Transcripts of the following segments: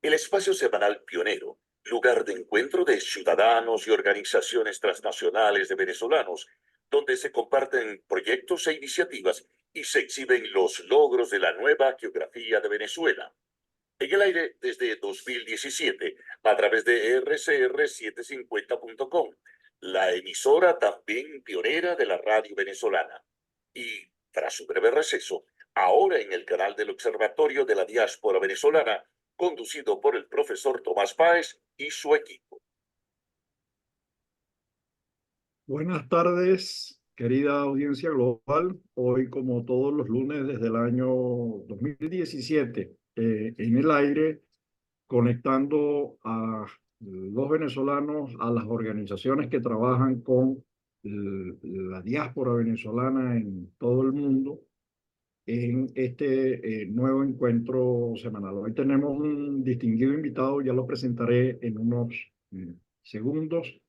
El espacio semanal pionero, lugar de encuentro de ciudadanos y organizaciones transnacionales de venezolanos, donde se comparten proyectos e iniciativas y se exhiben los logros de la nueva geografía de Venezuela. En el aire desde 2017, a través de rcr750.com, la emisora también pionera de la radio venezolana. Y, tras su breve receso, ahora en el canal del Observatorio de la Diáspora Venezolana, conducido por el profesor Tomás Páez y su equipo. Buenas tardes, querida audiencia global. Hoy, como todos los lunes desde el año 2017, en el aire, conectando a los venezolanos, a las organizaciones que trabajan con la diáspora venezolana en todo el mundo, en este nuevo encuentro semanal. Hoy tenemos un distinguido invitado, ya lo presentaré en unos segundos,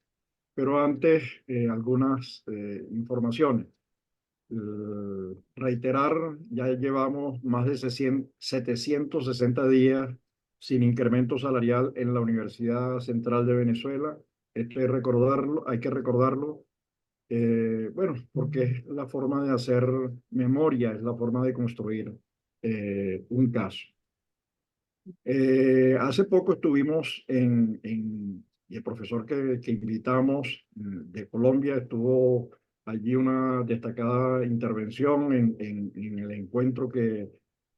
pero antes algunas informaciones. Reiterar, ya llevamos más de 760 días sin incremento salarial en la Universidad Central de Venezuela. Hay que recordarlo, bueno, porque es la forma de hacer memoria, es la forma de construir un caso. Hace poco estuvimos y el profesor que invitamos de Colombia estuvo allí una destacada intervención en el encuentro que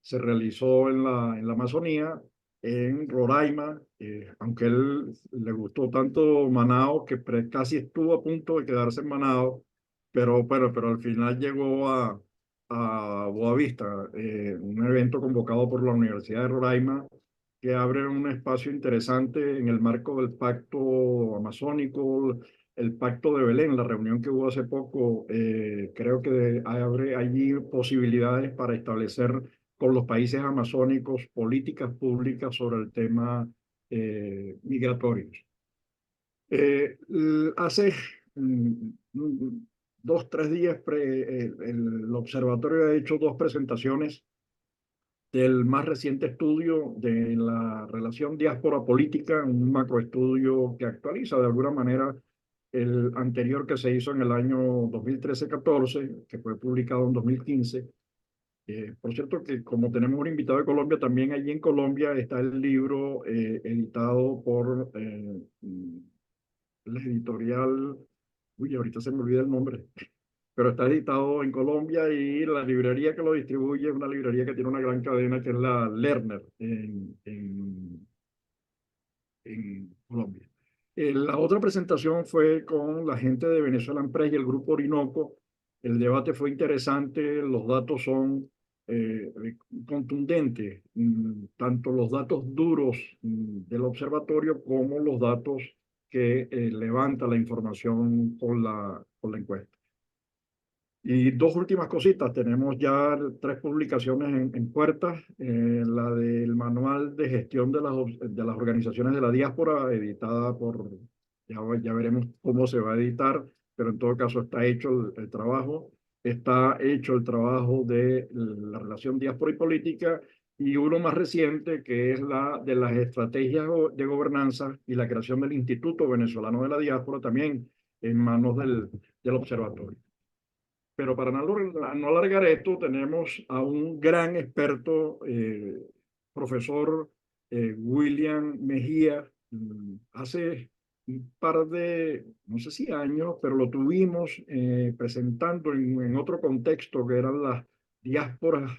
se realizó en la Amazonía, en Roraima, aunque él le gustó tanto Manao que casi estuvo a punto de quedarse en Manao, pero al final llegó a Boavista, un evento convocado por la Universidad de Roraima que abre un espacio interesante en el marco del Pacto Amazónico, el Pacto de Belén, la reunión que hubo hace poco. Creo que abre allí posibilidades para establecer con los países amazónicos políticas públicas sobre el tema migratorios. Hace dos, tres días el observatorio ha hecho dos presentaciones del más reciente estudio de la relación diáspora-política, un macroestudio que actualiza de alguna manera el anterior que se hizo en el año 2013-14, que fue publicado en 2015. Por cierto, que como tenemos un invitado de Colombia, también allí en Colombia está el libro editado por la editorial, uy, ahorita se me olvida el nombre, pero está editado en Colombia y la librería que lo distribuye es una librería que tiene una gran cadena que es la Lerner en Colombia. La otra presentación fue con la gente de Venezuela Press y el Grupo Orinoco. El debate fue interesante, los datos son contundentes, tanto los datos duros del observatorio como los datos que levanta la información con la encuesta. Y dos últimas cositas, tenemos ya tres publicaciones en puertas, la del Manual de Gestión de de las Organizaciones de la Diáspora, editada por, ya veremos cómo se va a editar, pero en todo caso está hecho el trabajo, está hecho el trabajo de la relación diáspora y política, y uno más reciente que es la de las estrategias de gobernanza y la creación del Instituto Venezolano de la Diáspora, también en manos del observatorio. Pero para no alargar esto, tenemos a un gran experto, profesor William Mejía. Hace un par de, no sé si años, pero lo tuvimos presentando en otro contexto que eran las diásporas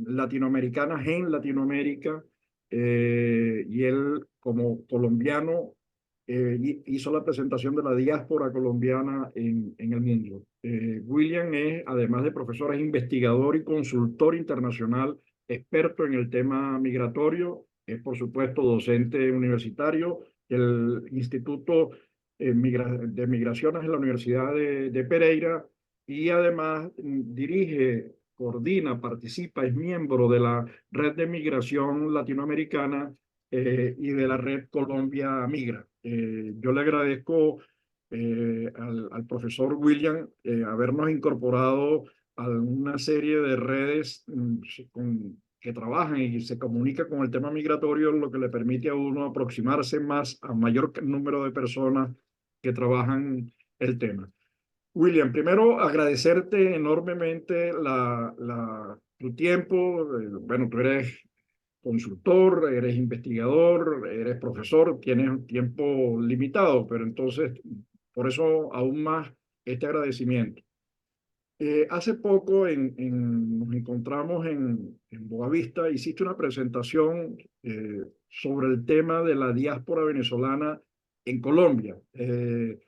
latinoamericanas en Latinoamérica. Y él, como colombiano, hizo la presentación de la diáspora colombiana en el mundo. William es, además de profesor, es investigador y consultor internacional, experto en el tema migratorio, es por supuesto docente universitario del Instituto de Migraciones en la Universidad de Pereira y además dirige, coordina, participa, es miembro de la Red de Migración Latinoamericana y de la Red Colombia Migra. Yo le agradezco al profesor William habernos incorporado a una serie de redes que trabajan y se comunica con el tema migratorio, lo que le permite a uno aproximarse más a mayor número de personas que trabajan el tema. William, primero agradecerte enormemente tu tiempo. Bueno, tú eres consultor, eres investigador, eres profesor, tienes un tiempo limitado, pero entonces, por eso aún más este agradecimiento. Hace poco nos encontramos en Boavista, hiciste una presentación sobre el tema de la diáspora venezolana en Colombia. El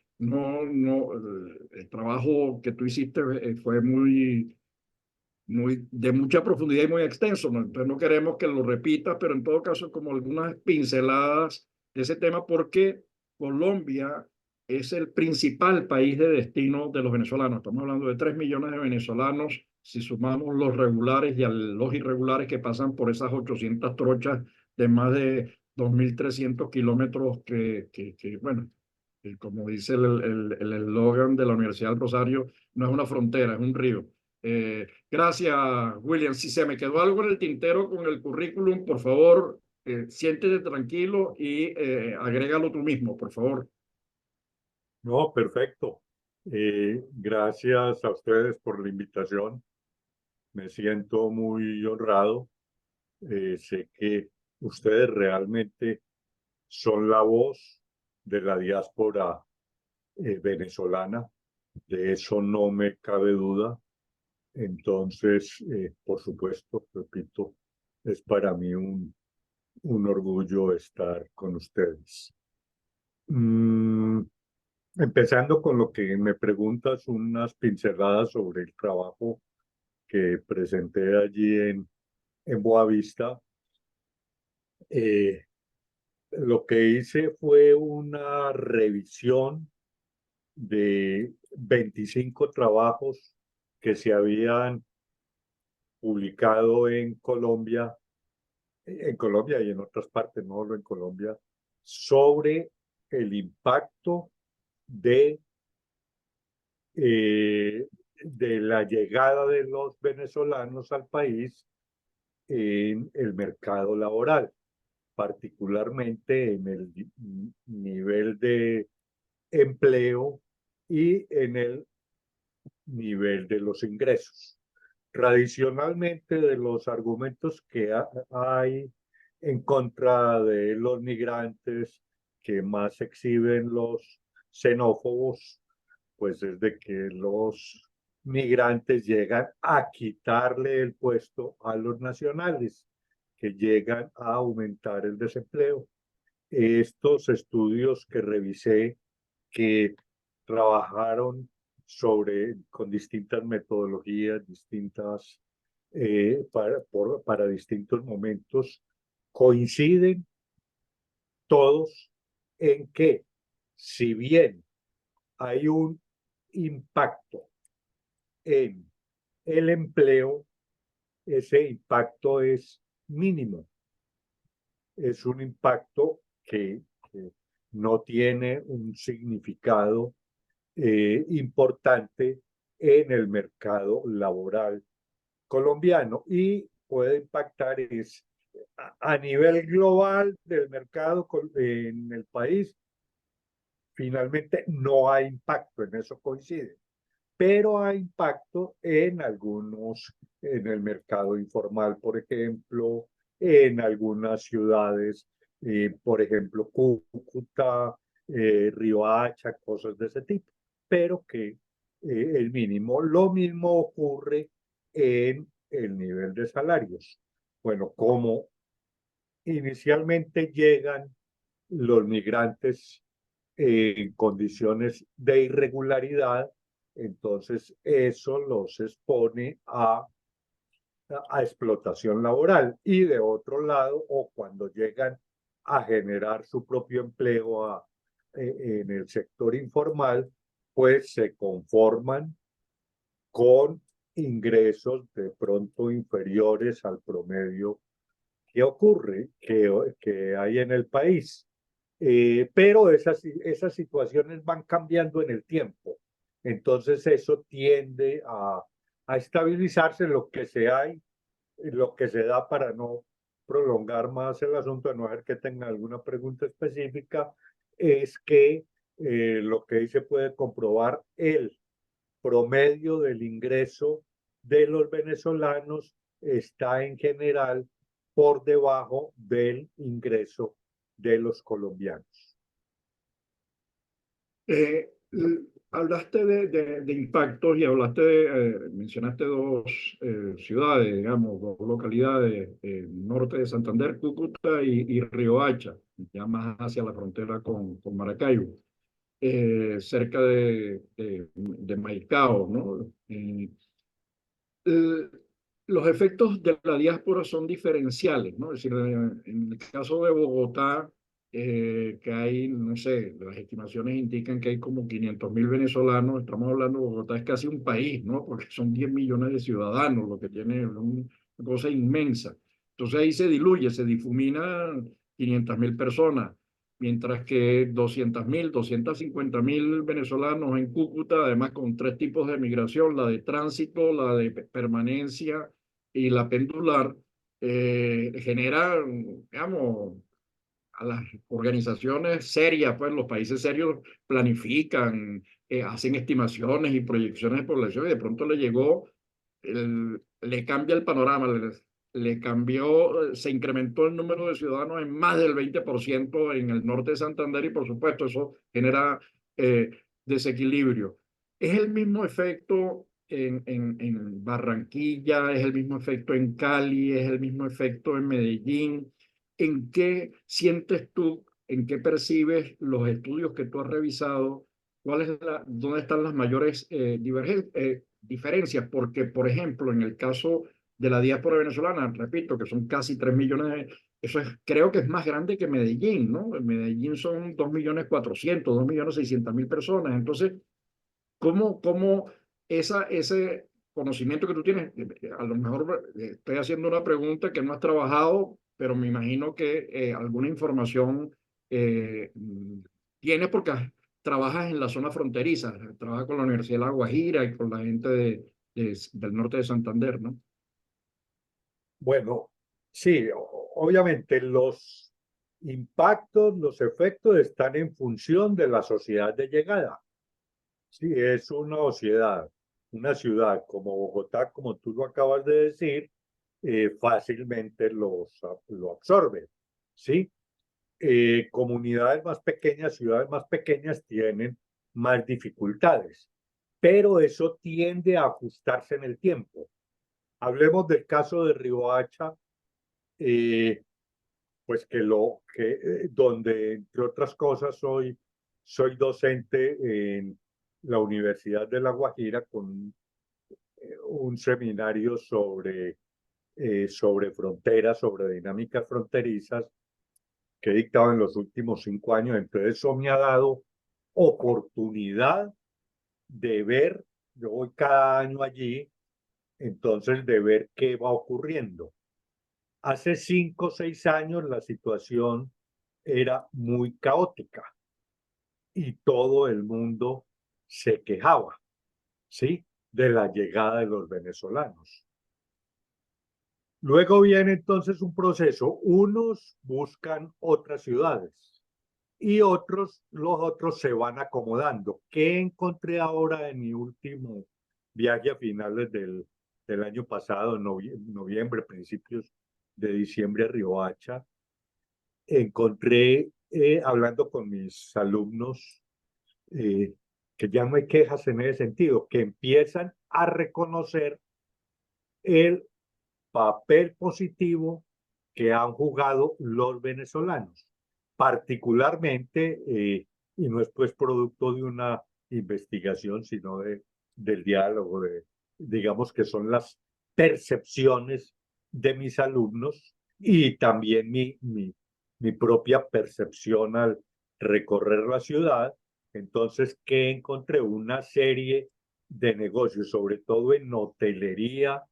trabajo que tú hiciste fue de mucha profundidad y muy extenso, ¿no? Entonces no queremos que lo repitas, pero en todo caso como algunas pinceladas de ese tema, porque Colombia es el principal país de destino de los venezolanos. Estamos hablando de 3 millones de venezolanos, si sumamos los regulares y a los irregulares que pasan por esas 800 trochas de más de 2.300 kilómetros bueno, como dice el eslogan de la Universidad del Rosario, no es una frontera, es un río. Gracias, William. Si se me quedó algo en el tintero con el currículum, por favor, siéntete tranquilo y agrégalo tú mismo, por favor. No, perfecto. Gracias a ustedes por la invitación. Me siento muy honrado. Sé que ustedes realmente son la voz de la diáspora venezolana. De eso no me cabe duda. Entonces, por supuesto, repito, es para mí un orgullo estar con ustedes. Empezando con lo que me preguntas, unas pinceladas sobre el trabajo que presenté allí en Boavista. Lo que hice fue una revisión de 25 trabajos que se habían publicado en Colombia y en otras partes, no solo en Colombia, sobre el impacto de la llegada de los venezolanos al país en el mercado laboral, particularmente en el nivel de empleo y en el nivel de los ingresos. Tradicionalmente, de los argumentos que hay en contra de los migrantes que más exhiben los xenófobos, pues es de que los migrantes llegan a quitarle el puesto a los nacionales, que llegan a aumentar el desempleo. Estos estudios que revisé, que trabajaron con distintas metodologías, distintas para distintos momentos, coinciden todos en que, si bien hay un impacto en el empleo, ese impacto es mínimo. Es un impacto que no tiene un significado importante en el mercado laboral colombiano y puede impactar a nivel global del mercado en el país. Finalmente no hay impacto, en eso coincide, pero hay impacto en en el mercado informal, por ejemplo, en algunas ciudades, por ejemplo, Cúcuta, Riohacha, cosas de ese tipo, pero que el mínimo. Lo mismo ocurre en el nivel de salarios. Bueno, como inicialmente llegan los migrantes en condiciones de irregularidad, entonces eso los expone a explotación laboral. Y de otro lado, o cuando llegan a generar su propio empleo en el sector informal, pues se conforman con ingresos de pronto inferiores al promedio que ocurre, que hay en el país. Pero esas situaciones van cambiando en el tiempo. Entonces eso tiende a estabilizarse. Lo que se hay lo que se da para no prolongar más el asunto, a no ser que tenga alguna pregunta específica, es que lo que ahí se puede comprobar, el promedio del ingreso de los venezolanos está en general por debajo del ingreso de los colombianos. Hablaste de impactos y hablaste mencionaste dos ciudades, digamos, dos localidades, norte de Santander, Cúcuta y Riohacha, ya más hacia la frontera con Maracaibo, cerca de Maicao, ¿no? Eh, los efectos de la diáspora son diferenciales, ¿no? Es decir, en el caso de Bogotá, que hay, no sé, las estimaciones indican que hay como 500.000 venezolanos, estamos hablando de Bogotá, es casi un país, ¿no? Porque son 10 millones de ciudadanos, lo que tiene una cosa inmensa. Entonces ahí se diluye, se difumina 500.000 personas, mientras que 200.000, 250.000 venezolanos en Cúcuta, además con tres tipos de migración, la de tránsito, la de permanencia y la pendular, generan, digamos, a las organizaciones serias, pues los países serios planifican, hacen estimaciones y proyecciones de población y de pronto le llegó, le cambia el panorama, le cambió, se incrementó el número de ciudadanos en más del 20% en el norte de Santander y por supuesto eso genera eh, desequilibrio. Es el mismo efecto en Barranquilla, es el mismo efecto en Cali, es el mismo efecto en Medellín. ¿En qué sientes tú, en qué percibes los estudios que tú has revisado? ¿Dónde están las mayores diferencias? Porque, por ejemplo, en el caso de la diáspora venezolana, repito, que son casi 3 millones, eso es, creo que es más grande que Medellín, ¿no? En Medellín son 2.400.000, 2.600.000 personas. Entonces, ¿cómo ese conocimiento que tú tienes, a lo mejor estoy haciendo una pregunta que no has trabajado, pero me imagino que alguna información tienes porque trabajas en la zona fronteriza, trabajas con la Universidad de La Guajira y con la gente del norte de Santander, ¿no? Bueno, sí, obviamente los impactos, los efectos están en función de la sociedad de llegada. Sí, es una ciudad como Bogotá, como tú lo acabas de decir, fácilmente lo absorbe, ¿sí? Comunidades más pequeñas, ciudades más pequeñas tienen más dificultades, pero eso tiende a ajustarse en el tiempo. Hablemos del caso de Riohacha, eh, pues donde entre otras cosas soy docente en la Universidad de La Guajira con un seminario sobre fronteras, sobre dinámicas fronterizas que he dictado en los últimos 5 años. Entonces eso me ha dado oportunidad de ver, yo voy cada año allí, entonces de ver qué va ocurriendo. Hace 5 o 6 años la situación era muy caótica y todo el mundo se quejaba, ¿sí? De la llegada de los venezolanos. Luego viene entonces un proceso. Unos buscan otras ciudades y los otros se van acomodando. ¿Qué encontré ahora en mi último viaje a finales del año pasado, noviembre, principios de diciembre a Riohacha? Encontré, hablando con mis alumnos, eh, que ya no hay quejas en ese sentido, que empiezan a reconocer el papel positivo que han jugado los venezolanos, particularmente, y no es pues producto de una investigación, sino del diálogo, digamos que son las percepciones de mis alumnos y también mi propia percepción al recorrer la ciudad. Entonces, que encontré una serie de negocios, sobre todo en hotelería,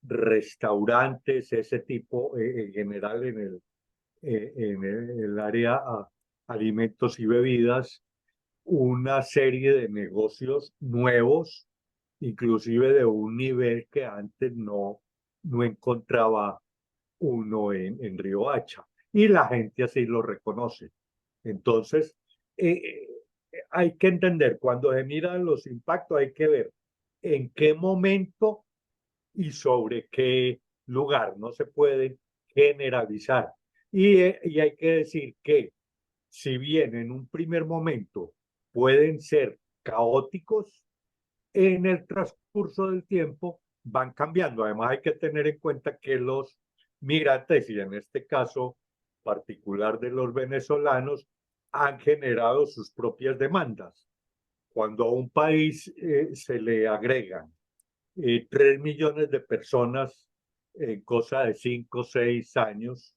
restaurantes, ese tipo, en general en el área alimentos y bebidas, una serie de negocios nuevos, inclusive de un nivel que antes no encontraba uno en Riohacha. Y la gente así lo reconoce. Entonces, hay que entender, cuando se miran los impactos, hay que ver en qué momento y sobre qué lugar. No se puede generalizar. Y hay que decir que si bien en un primer momento pueden ser caóticos, en el transcurso del tiempo van cambiando. Además, hay que tener en cuenta que los migrantes, y en este caso particular de los venezolanos, han generado sus propias demandas. Cuando a un país se le agregan 3 millones de personas en cosa de 5 o 6 años,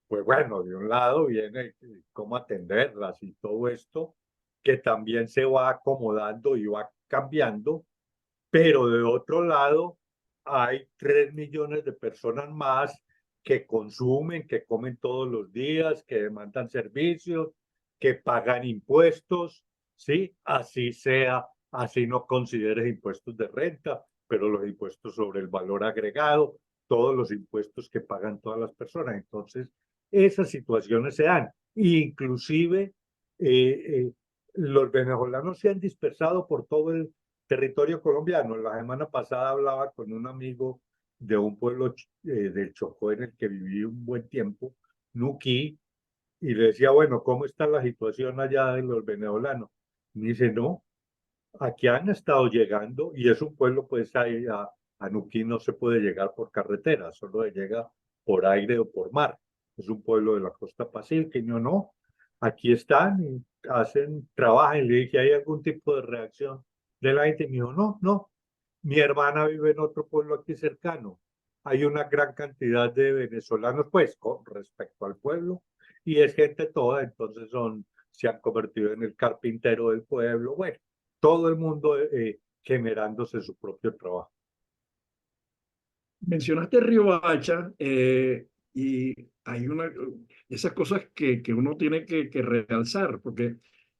pues bueno, de un lado viene cómo atenderlas y todo esto, que también se va acomodando y va cambiando, pero de otro lado hay 3 millones de personas más que consumen, que comen todos los días, que demandan servicios, que pagan impuestos, ¿sí? Así sea, así no consideres impuestos de renta, pero los impuestos sobre el valor agregado, todos los impuestos que pagan todas las personas. Entonces, esas situaciones se dan. Inclusive, los venezolanos se han dispersado por todo el territorio colombiano. La semana pasada hablaba con un amigo de un pueblo del Chocó en el que viví un buen tiempo, Nuquí, y le decía, bueno, ¿cómo está la situación allá de los venezolanos? Me dice, no, aquí han estado llegando y es un pueblo, pues ahí a Nuquí no se puede llegar por carretera, solo se llega por aire o por mar. Es un pueblo de la costa pacífica y no, aquí están y hacen, trabajan. Y le dije, ¿hay algún tipo de reacción de la gente? Y me dijo, no, mi hermana vive en otro pueblo aquí cercano. Hay una gran cantidad de venezolanos, pues, con respecto al pueblo, y es gente toda, entonces se han convertido en el carpintero del pueblo. Bueno, todo el mundo generándose su propio trabajo. Mencionaste Riohacha y hay esas cosas que uno tiene que realzar, porque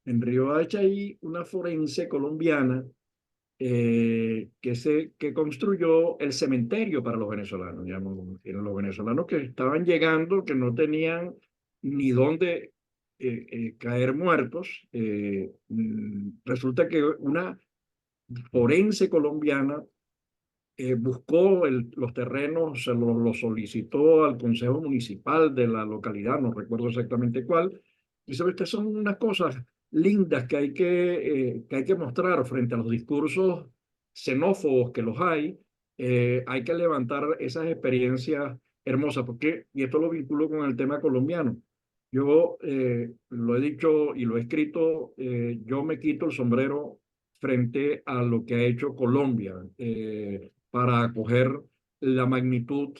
en Riohacha hay una forense colombiana que construyó el cementerio para los venezolanos, digamos, eran los venezolanos que estaban llegando, que no tenían ni dónde caer muertos. Resulta que una forense colombiana buscó los terrenos, se los solicitó al Consejo Municipal de la localidad, no recuerdo exactamente cuál. Y sabe, estas son unas cosas lindas que hay que mostrar frente a los discursos xenófobos que los hay. Hay que levantar esas experiencias hermosas, porque, y esto lo vinculo con el tema colombiano. Yo lo he dicho y lo he escrito, yo me quito el sombrero frente a lo que ha hecho Colombia. Para acoger la magnitud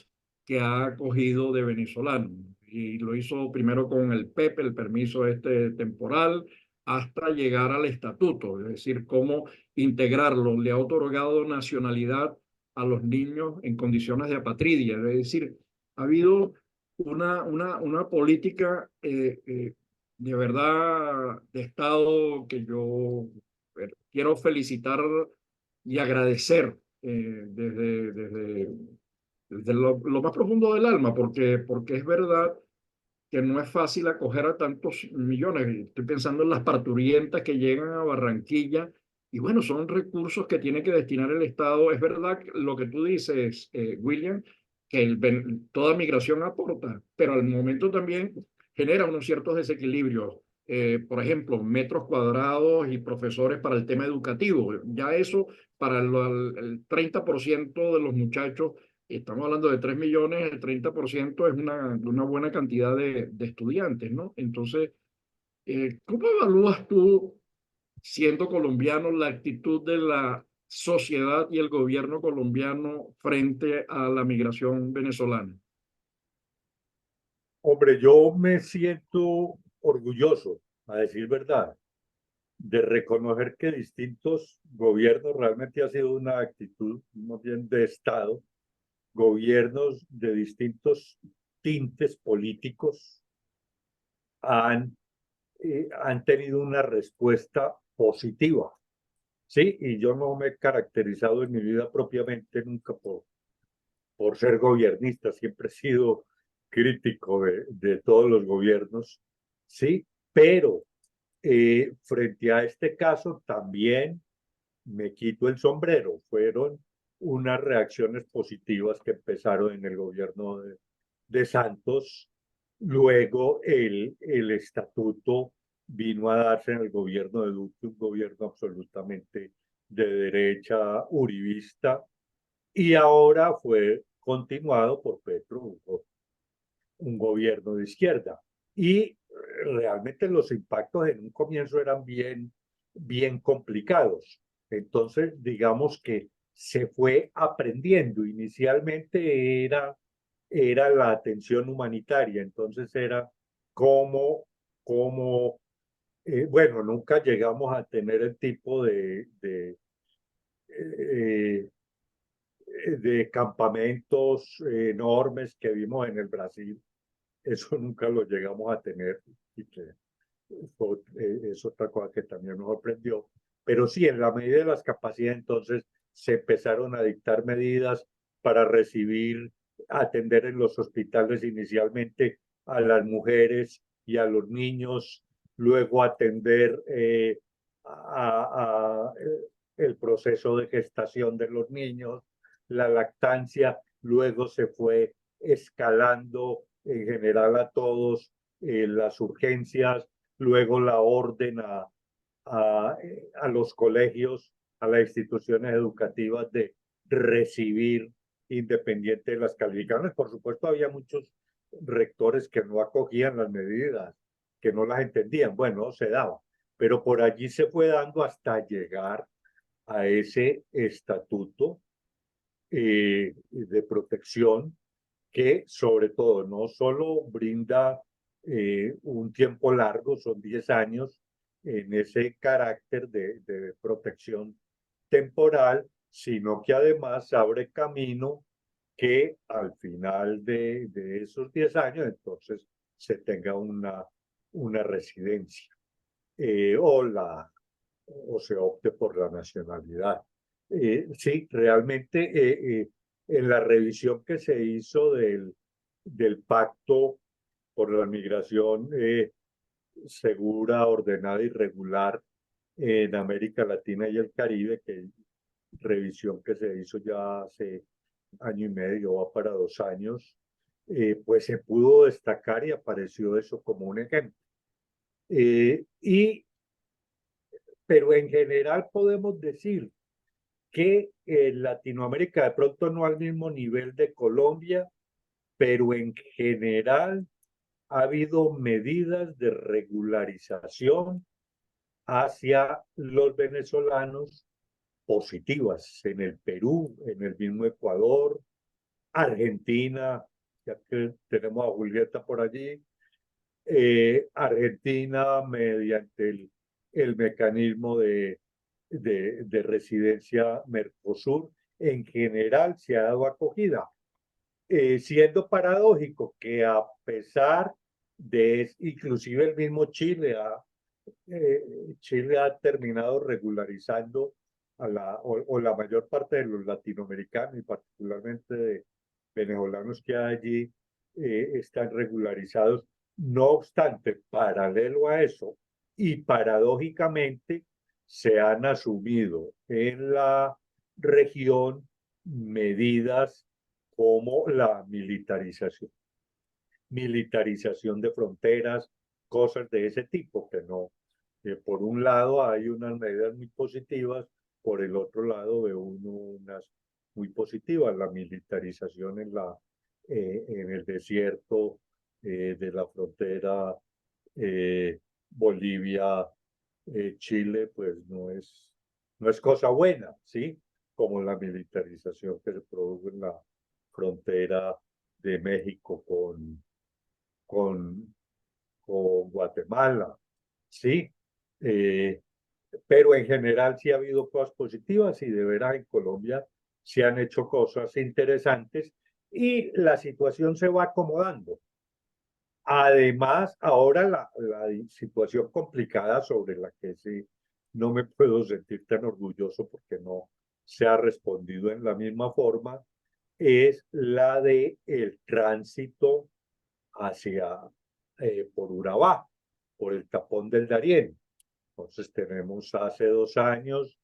que ha acogido de venezolanos. Y lo hizo primero con el PEP, el permiso este temporal, hasta llegar al estatuto, es decir, cómo integrarlo. Le ha otorgado nacionalidad a los niños en condiciones de apatridia, es decir, ha habido una política de verdad de Estado que yo quiero felicitar y agradecer desde lo más profundo del alma, porque es verdad que no es fácil acoger a tantos millones. Estoy pensando en las parturientas que llegan a Barranquilla y bueno, son recursos que tiene que destinar el Estado. Es verdad lo que tú dices, William, que toda migración aporta, pero al momento también genera unos ciertos desequilibrios. Por ejemplo, metros cuadrados y profesores para el tema educativo. Ya eso para el 30% de los muchachos, estamos hablando de 3 millones, el 30% es una buena cantidad de estudiantes, ¿no? Entonces, ¿cómo evalúas tú, siendo colombiano, la actitud de la sociedad y el gobierno colombiano frente a la migración venezolana? Hombre, yo me siento orgulloso, a decir verdad, de reconocer que distintos gobiernos, realmente ha sido una actitud más bien de Estado, gobiernos de distintos tintes políticos han tenido una respuesta positiva. Sí, y yo no me he caracterizado en mi vida propiamente nunca por ser gobernista, siempre he sido crítico de todos los gobiernos, sí, pero frente a este caso también me quito el sombrero. Fueron unas reacciones positivas que empezaron en el gobierno de Santos. Luego el estatuto vino a darse en el gobierno de Duque, un gobierno absolutamente de derecha uribista, y ahora fue continuado por Petro, un gobierno de izquierda. Y realmente los impactos en un comienzo eran bien complicados. Entonces, digamos que se fue aprendiendo. Inicialmente era la atención humanitaria, entonces era cómo bueno, nunca llegamos a tener el tipo eh, de campamentos enormes que vimos en el Brasil. Eso nunca lo llegamos a tener y que es otra cosa que también nos sorprendió. Pero sí, en la medida de las capacidades, entonces se empezaron a dictar medidas para recibir, atender en los hospitales inicialmente a las mujeres y a los niños, luego atender el proceso de gestación de los niños, la lactancia, luego se fue escalando en general a todos las urgencias, luego la orden a los colegios, a las instituciones educativas de recibir independiente de las calificaciones. Por supuesto, había muchos rectores que no acogían las medidas, que no las entendían. Bueno, se daba, pero por allí se fue dando hasta llegar a ese estatuto de protección que sobre todo no solo brinda un tiempo largo, son 10 años en ese carácter de protección temporal, sino que además abre camino que al final de esos 10 años entonces se tenga una residencia eh, o, la, o se opte por la nacionalidad. Sí, realmente en la revisión que se hizo del pacto por la migración segura, ordenada y regular en América Latina y el Caribe, que revisión que se hizo ya hace año y medio, va para 2 años, pues se pudo destacar y apareció eso como un ejemplo. Pero en general podemos decir que Latinoamérica de pronto no al mismo nivel de Colombia, pero en general ha habido medidas de regularización hacia los venezolanos positivas en el Perú, en el mismo Ecuador, Argentina, ya que tenemos a Julieta por allí, Argentina mediante el mecanismo de residencia Mercosur, en general se ha dado acogida, siendo paradójico que a pesar de, inclusive el mismo Chile ha terminado regularizando o la mayor parte de los latinoamericanos y particularmente de venezolanos que hay allí están regularizados. No obstante, paralelo a eso y paradójicamente se han asumido en la región medidas como la militarización de fronteras, cosas de ese tipo, que no, por un lado hay unas medidas muy positivas, por el otro lado veo unas muy positivas, la militarización en el desierto de la frontera Bolivia, Chile, pues no es cosa buena, ¿sí? Como la militarización que se produjo en la frontera de México con, con Guatemala, ¿sí? Eh, pero en general sí ha habido cosas positivas y de veras en Colombia se han hecho cosas interesantes y la situación se va acomodando. Además, ahora la situación complicada sobre la que sí no me puedo sentir tan orgulloso porque no se ha respondido en la misma forma, es la de el tránsito hacia por Urabá, por el tapón del Darién. Entonces tenemos hace 2 años,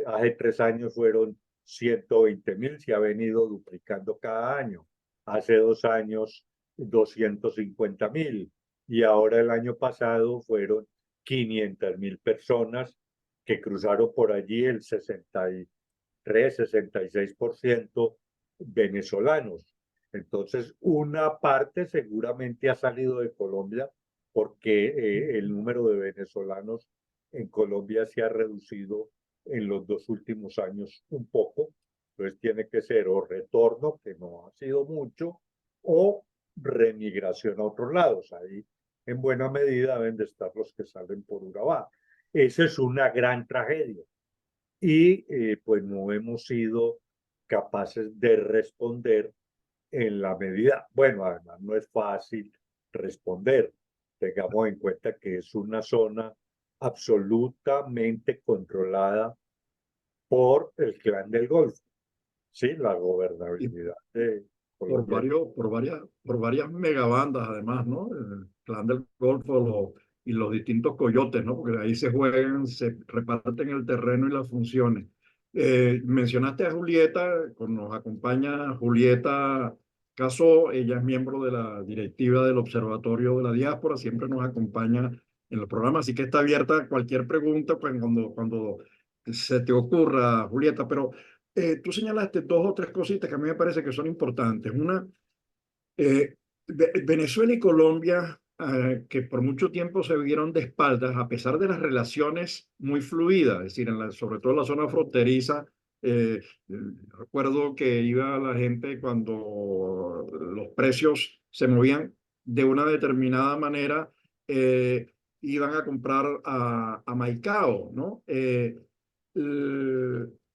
hace 3 años fueron 120.000, se ha venido duplicando cada año. Hace 2 años 250.000 y ahora el año pasado fueron 500.000 personas que cruzaron por allí, el 63, 66% venezolanos. Entonces, una parte seguramente ha salido de Colombia porque el número de venezolanos en Colombia se ha reducido en los 2 últimos años un poco. Entonces tiene que ser o retorno, que no ha sido mucho, o remigración a otros lados. Ahí en buena medida deben de estar los que salen por Urabá. Esa es una gran tragedia. Y pues no hemos sido capaces de responder en la medida. Bueno, además no es fácil responder. Tengamos en cuenta que es una zona absolutamente controlada por el Clan del Golfo, ¿sí? La Y gobernabilidad de Colombia. por varias megabandas, además, ¿no? El Clan del Golfo y los distintos coyotes, ¿no? Porque ahí se juegan, se reparten el terreno y las funciones. Mencionaste a Julieta, nos acompaña Julieta Caso, ella es miembro de la directiva del Observatorio de la Diáspora, siempre nos acompaña en los programas, así que está abierta cualquier pregunta pues, cuando se te ocurra, Julieta, pero tú señalaste dos o tres cositas que a mí me parece que son importantes. Una, Venezuela y Colombia, que por mucho tiempo se vieron de espaldas, a pesar de las relaciones muy fluidas, es decir, sobre todo en la zona fronteriza. eh, Recuerdo que iba la gente cuando los precios se movían de una determinada manera, iban a comprar a Maicao, ¿no? Eh,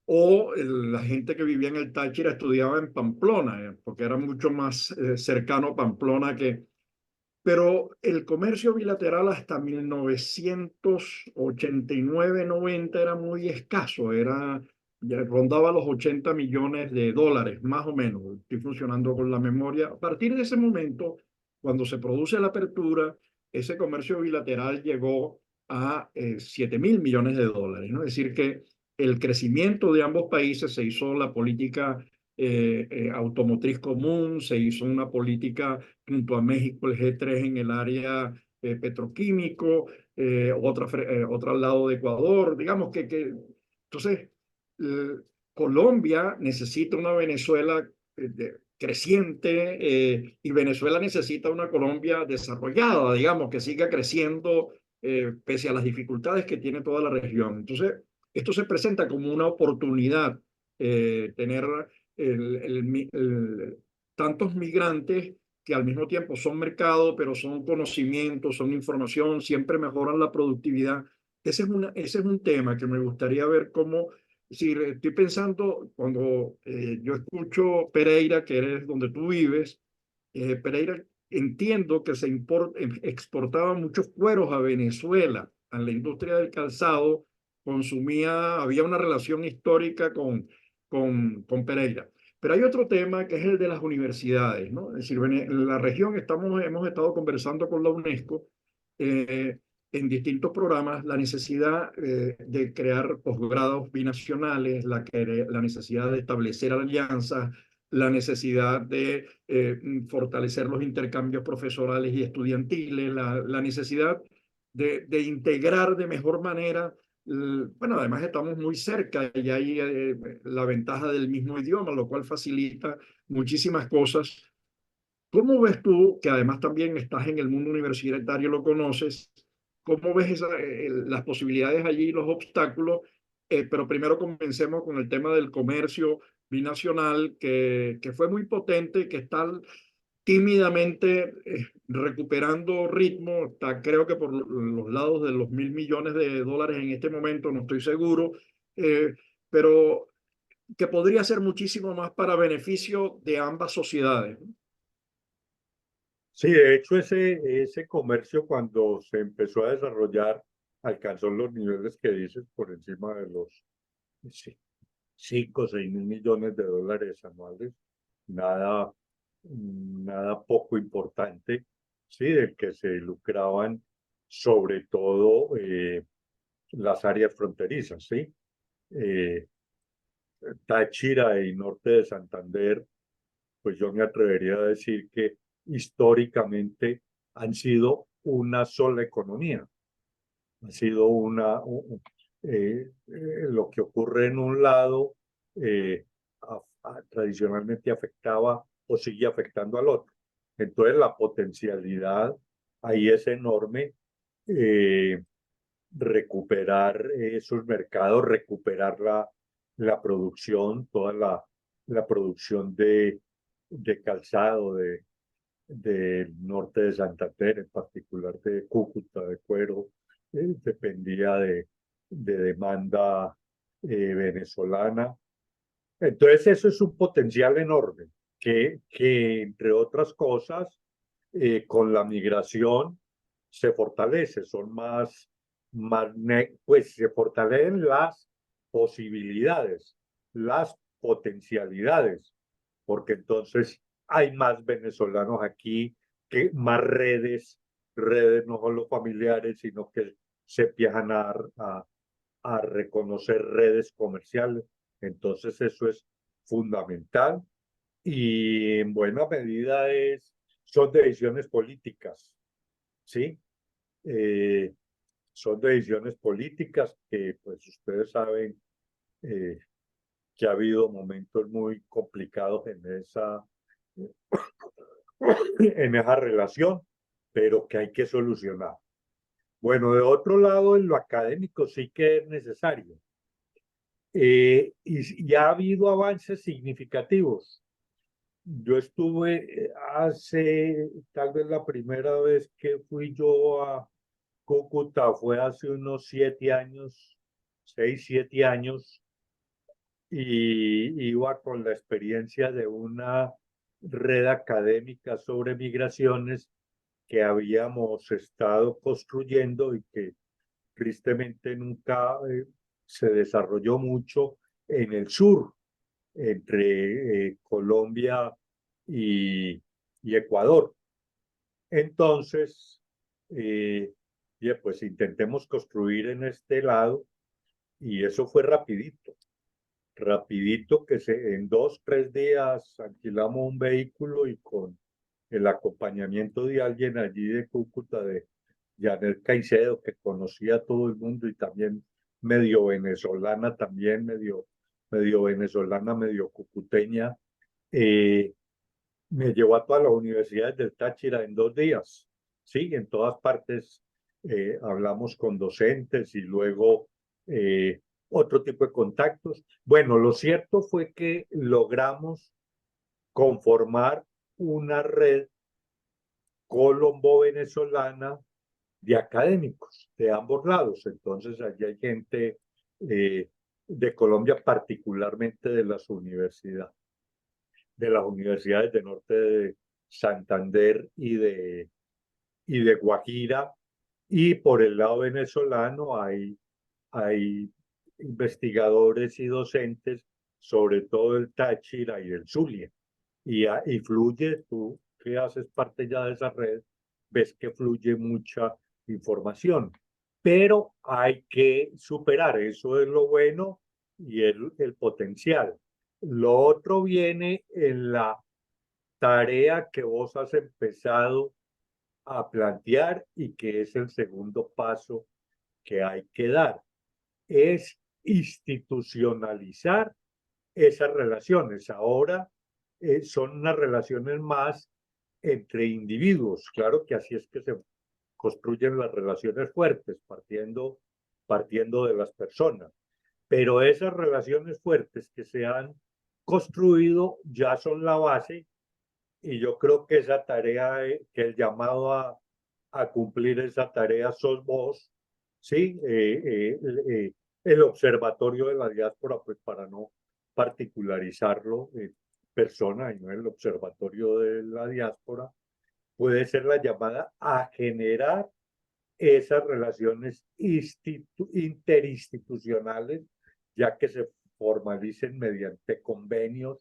la gente que vivía en el Táchira estudiaba en Pamplona, porque era mucho más cercano a Pamplona que... Pero el comercio bilateral hasta 1989-90 era muy escaso, ya rondaba los 80 millones de dólares, más o menos. Estoy funcionando con la memoria. A partir de ese momento, cuando se produce la apertura, ese comercio bilateral llegó a 7.000 millones de dólares, ¿no? Es decir, que el crecimiento de ambos países se hizo la política automotriz común, se hizo una política junto a México, el G3 en el área petroquímico, otra al lado de Ecuador, digamos entonces, eh, Colombia necesita una Venezuela creciente, y Venezuela necesita una Colombia desarrollada, digamos, que siga creciendo pese a las dificultades que tiene toda la región. Entonces, esto se presenta como una oportunidad, tener tantos migrantes que al mismo tiempo son mercado, pero son conocimientos, son información, siempre mejoran la productividad. Ese es un tema que me gustaría ver cómo, si estoy pensando, cuando yo escucho Pereira, que eres donde tú vives, Pereira, entiendo que exportaba muchos cueros a Venezuela, a la industria del calzado, había una relación histórica con Pereira. Pero hay otro tema que es el de las universidades, ¿no? Es decir, en la región hemos estado conversando con la UNESCO eh, en distintos programas la necesidad de crear posgrados binacionales, la necesidad de establecer alianzas, la necesidad de fortalecer los intercambios profesorales y estudiantiles, la necesidad de integrar de mejor manera. Bueno, además estamos muy cerca y hay la ventaja del mismo idioma, lo cual facilita muchísimas cosas. ¿Cómo ves tú, que además también estás en el mundo universitario, lo conoces, cómo ves las posibilidades allí y los obstáculos? Pero primero comencemos con el tema del comercio binacional, que fue muy potente, que está tímidamente recuperando ritmo, está creo que por los lados de los 1.000 millones de dólares en este momento, no estoy seguro, eh, pero que podría ser muchísimo más para beneficio de ambas sociedades. Sí, de hecho ese comercio cuando se empezó a desarrollar alcanzó los niveles que dices por encima de los 5 o 6 mil millones de dólares anuales. nada, nada poco importante, sí, del que se lucraban sobre todo las áreas fronterizas, sí. Eh, Táchira y norte de Santander, pues yo me atrevería a decir que históricamente han sido una sola economía. Ha sido lo que ocurre en un lado eh, tradicionalmente afectaba o sigue afectando al otro. Entonces la potencialidad ahí es enorme. eh, Recuperar esos mercados, recuperar la producción, toda la producción de calzado del norte de Santander, en particular de Cúcuta, de cuero, dependía de demanda venezolana. Entonces eso es un potencial enorme que entre otras cosas, con la migración se fortalece, son pues se fortalecen las posibilidades, las potencialidades, porque entonces hay más venezolanos aquí, que más redes no solo familiares, sino que se empiezan a reconocer redes comerciales. Entonces eso es fundamental y en buena medida son decisiones políticas, ¿sí? Eh, Son decisiones políticas que pues ustedes saben eh, que ha habido momentos muy complicados en esa relación, pero que hay que solucionar. Bueno, de otro lado, en lo académico sí que es necesario. Y ha habido avances significativos. Yo estuve hace, tal vez la primera vez que fui yo a Cúcuta fue hace unos 7 años, 6, 7 años, y iba con la experiencia de una red académica sobre migraciones que habíamos estado construyendo y que tristemente nunca se desarrolló mucho en el sur, entre Colombia y, y Ecuador. Entonces, pues intentemos construir en este lado y eso fue rapidito, rapidito que en 2, 3 días alquilamos un vehículo y con el acompañamiento de alguien allí de Cúcuta, de Janet Caicedo, que conocía a todo el mundo y también medio venezolana, también medio venezolana, medio cucuteña, eh, me llevó a todas las universidades del Táchira en 2 días. Sí, en todas partes hablamos con docentes y luego otro tipo de contactos. Bueno, lo cierto fue que logramos conformar una red colombo-venezolana de académicos de ambos lados. Entonces, allí hay gente de Colombia, particularmente de las universidades de norte de Santander y de Guajira. Y por el lado venezolano hay investigadores y docentes, sobre todo el Táchira y el Zulia. Y fluye, tú que haces parte ya de esa red, ves que fluye mucha información. Pero hay que superar, eso es lo bueno y el potencial. Lo otro viene en la tarea que vos has empezado a plantear y que es el segundo paso que hay que dar, es institucionalizar esas relaciones. Ahora son unas relaciones más entre individuos. Claro que así es que se construyen las relaciones fuertes, partiendo de las personas. Pero esas relaciones fuertes que se han construido ya son la base y yo creo que esa tarea, que el llamado a cumplir esa tarea sos vos, ¿sí? El observatorio de la diáspora, pues para no particularizarlo en persona y no el observatorio de la diáspora, puede ser la llamada a generar esas relaciones interinstitucionales, ya que se formalicen mediante convenios,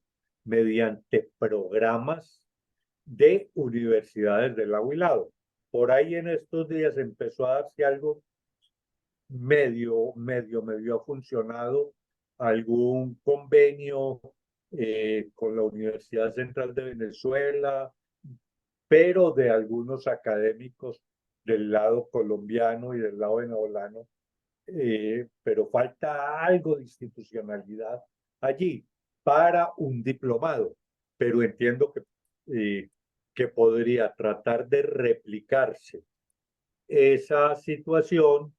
mediante programas de universidades del lado y lado. Por ahí en estos días empezó a darse algo medio ha funcionado, algún convenio con la Universidad Central de Venezuela, pero de algunos académicos del lado colombiano y del lado venezolano, pero falta algo de institucionalidad allí para un diplomado, pero entiendo que podría tratar de replicarse esa situación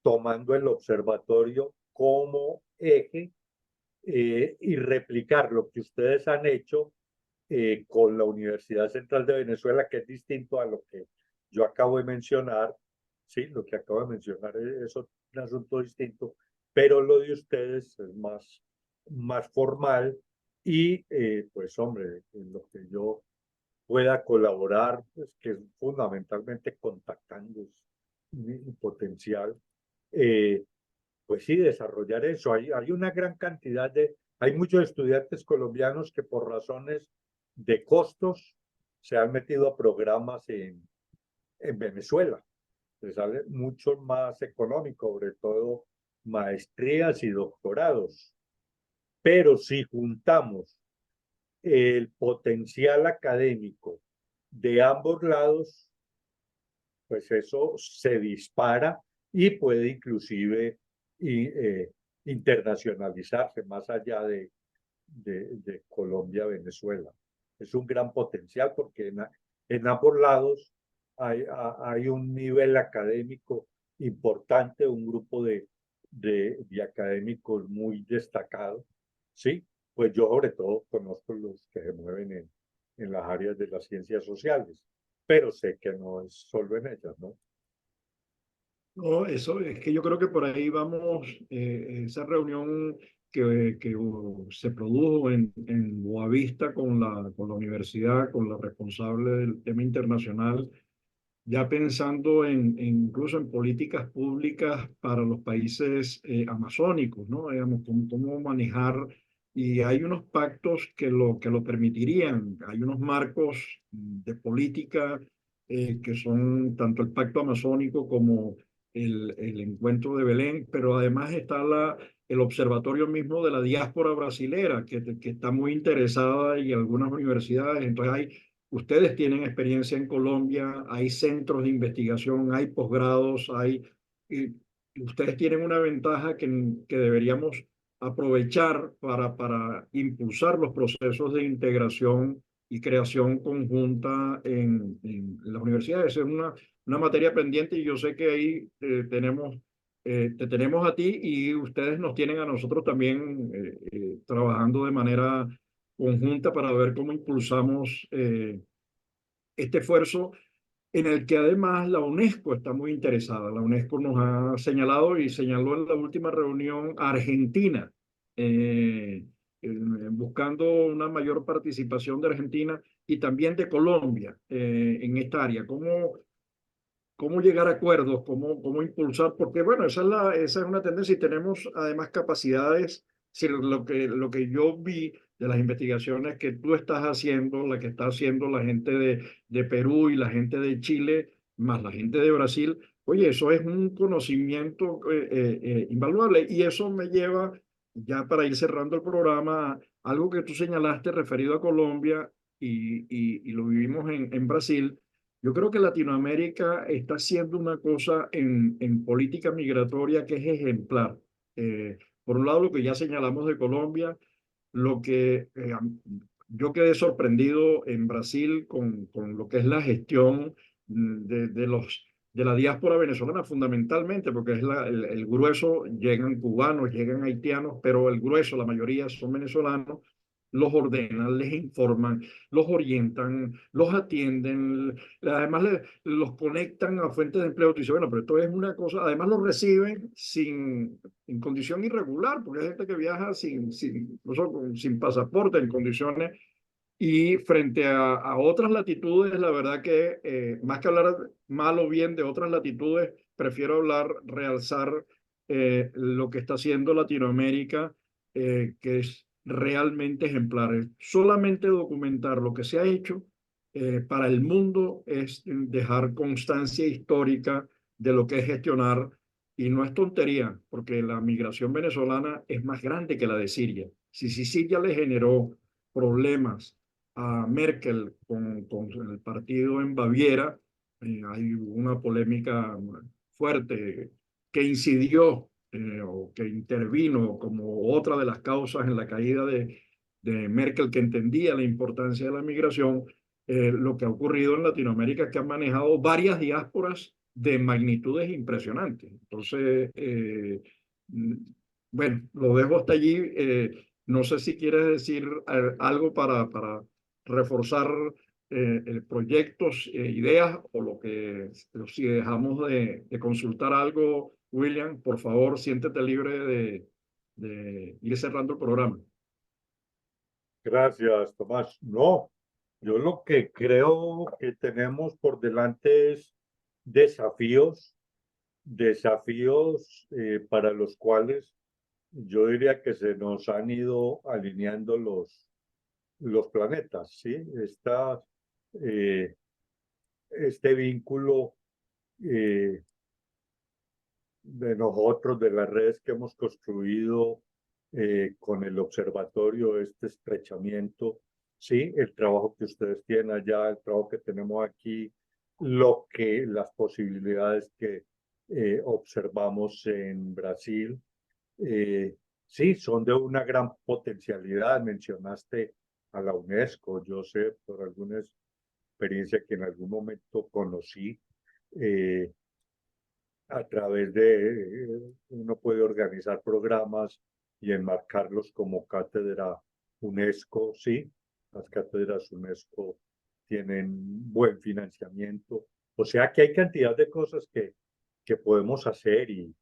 tomando el observatorio como eje y replicar lo que ustedes han hecho con la Universidad Central de Venezuela, que es distinto a lo que yo acabo de mencionar. Sí, lo que acabo de mencionar es un asunto distinto, pero lo de ustedes es más formal y pues hombre, en lo que yo pueda colaborar, pues que es fundamentalmente contactando mi potencial, pues sí, desarrollar eso. Hay una gran cantidad hay muchos estudiantes colombianos que por razones de costos se han metido a programas en Venezuela. Les sale mucho más económico, sobre todo maestrías y doctorados. Pero si juntamos el potencial académico de ambos lados, pues eso se dispara y puede inclusive internacionalizarse más allá de Colombia, Venezuela. Es un gran potencial porque en ambos lados hay un nivel académico importante, un grupo de académicos muy destacados, ¿sí? Pues yo sobre todo conozco los que se mueven en las áreas de las ciencias sociales, pero sé que no es solo en ellas, ¿no? No, eso es que yo creo que por ahí vamos, esa reunión que se produjo en Boavista con la universidad, con la responsable del tema internacional, ya pensando incluso en políticas públicas para los países amazónicos, ¿no? Digamos, cómo manejar, y hay unos pactos que lo permitirían, hay unos marcos de política que son tanto el Pacto Amazónico como el Encuentro de Belén, pero además está el observatorio mismo de la diáspora brasilera, que está muy interesada y algunas universidades, entonces hay. Ustedes tienen experiencia en Colombia, hay centros de investigación, hay posgrados, y ustedes tienen una ventaja que deberíamos aprovechar para impulsar los procesos de integración y creación conjunta en las universidades. Es una materia pendiente y yo sé que ahí te tenemos a ti y ustedes nos tienen a nosotros también trabajando de manera conjunta para ver cómo impulsamos este esfuerzo en el que además la UNESCO está muy interesada. La UNESCO nos ha señalado y señaló en la última reunión a Argentina, buscando una mayor participación de Argentina y también de Colombia en esta área. ¿Cómo llegar a acuerdos? ¿Cómo impulsar? Porque bueno, esa es una tendencia y tenemos además capacidades. Si lo que yo vi de las investigaciones que tú estás haciendo, la que está haciendo la gente de Perú y la gente de Chile, más la gente de Brasil, oye, eso es un conocimiento invaluable. Y eso me lleva, ya para ir cerrando el programa, a algo que tú señalaste referido a Colombia y lo vivimos en Brasil. Yo creo que Latinoamérica está haciendo una cosa en política migratoria que es ejemplar. Por un lado, lo que ya señalamos de Colombia, lo que yo quedé sorprendido en Brasil con lo que es la gestión de la diáspora venezolana, fundamentalmente, porque es el grueso, llegan cubanos, llegan haitianos, pero el grueso, la mayoría son venezolanos, los ordenan, les informan, los orientan, los atienden, además los conectan a fuentes de empleo. Tú dices, bueno, pero esto es una cosa, además los reciben en condición irregular, porque hay gente que viaja sin pasaporte, en condiciones, y frente a otras latitudes, la verdad que más que hablar mal o bien de otras latitudes, prefiero realzar lo que está haciendo Latinoamérica, que es realmente ejemplares. Solamente documentar lo que se ha hecho para el mundo es dejar constancia histórica de lo que es gestionar, y no es tontería, porque la migración venezolana es más grande que la de Siria. Si Siria le generó problemas a Merkel con el partido en Baviera, hay una polémica fuerte que incidió o que intervino como otra de las causas en la caída de Merkel, que entendía la importancia de la migración. Lo que ha ocurrido en Latinoamérica es que han manejado varias diásporas de magnitudes impresionantes. Entonces, bueno, lo dejo hasta allí. No sé si quieres decir algo para reforzar proyectos, ideas, o lo que, si dejamos de consultar algo, William, por favor, siéntete libre de ir cerrando el programa. Gracias, Tomás. No, yo lo que creo que tenemos por delante es desafíos, desafíos para los cuales yo diría que se nos han ido alineando los planetas, ¿sí? Este vínculo de nosotros, de las redes que hemos construido con el observatorio, este estrechamiento, sí, el trabajo que ustedes tienen allá, el trabajo que tenemos aquí, las posibilidades que observamos en Brasil, sí, son de una gran potencialidad. Mencionaste a la UNESCO, yo sé por alguna experiencia que en algún momento conocí, a través uno puede organizar programas y enmarcarlos como cátedra UNESCO, sí, las cátedras UNESCO tienen buen financiamiento, o sea que hay cantidad de cosas que podemos hacer y,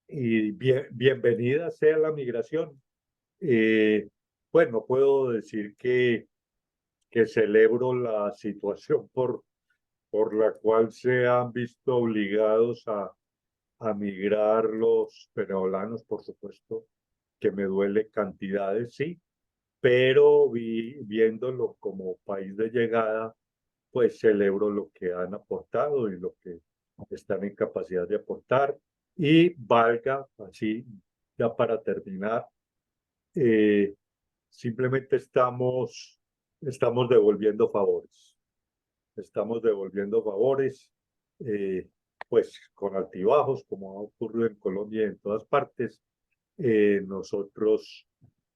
bienvenida sea la migración. Pues no puedo decir que celebro la situación por la cual se han visto obligados a migrar los venezolanos, por supuesto, que me duele cantidades, sí, pero viéndolo como país de llegada, pues celebro lo que han aportado y lo que están en capacidad de aportar. Y valga, así, ya para terminar, eh, simplemente estamos devolviendo favores. Estamos devolviendo favores, pues con altibajos, como ha ocurrido en Colombia y en todas partes. Nosotros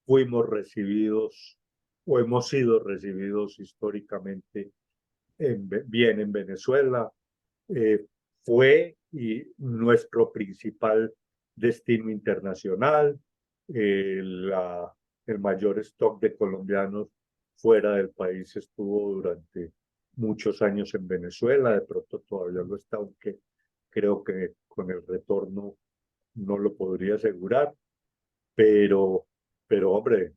fuimos recibidos o hemos sido recibidos históricamente bien en Venezuela. Fue nuestro principal destino internacional. El mayor stock de colombianos fuera del país estuvo durante muchos años en Venezuela, de pronto todavía lo está, aunque creo que con el retorno no lo podría asegurar, pero, pero hombre,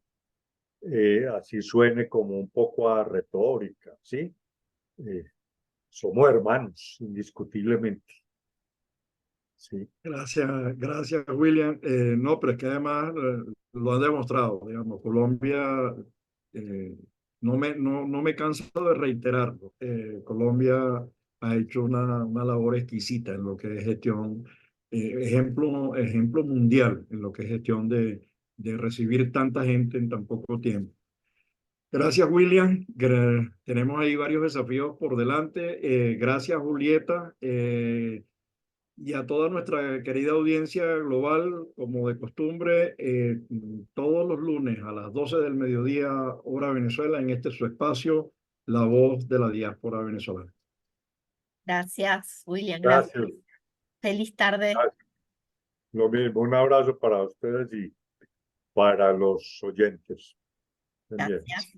así suene como un poco a retórica, ¿sí? Somos hermanos, indiscutiblemente, ¿sí? Gracias, William. No, pero es que además lo han demostrado, digamos, Colombia, no me canso de reiterarlo. Colombia ha hecho una labor exquisita en lo que es gestión, ejemplo mundial en lo que es gestión de recibir tanta gente en tan poco tiempo. Gracias, William. Tenemos ahí varios desafíos por delante. Gracias, Julieta. Y a toda nuestra querida audiencia global, como de costumbre, todos los lunes a las 12 del mediodía, hora Venezuela, en este su espacio, La Voz de la Diáspora Venezolana. Gracias, William. Gracias. Feliz tarde. Gracias. Lo mismo, un abrazo para ustedes y para los oyentes. Bien. Gracias.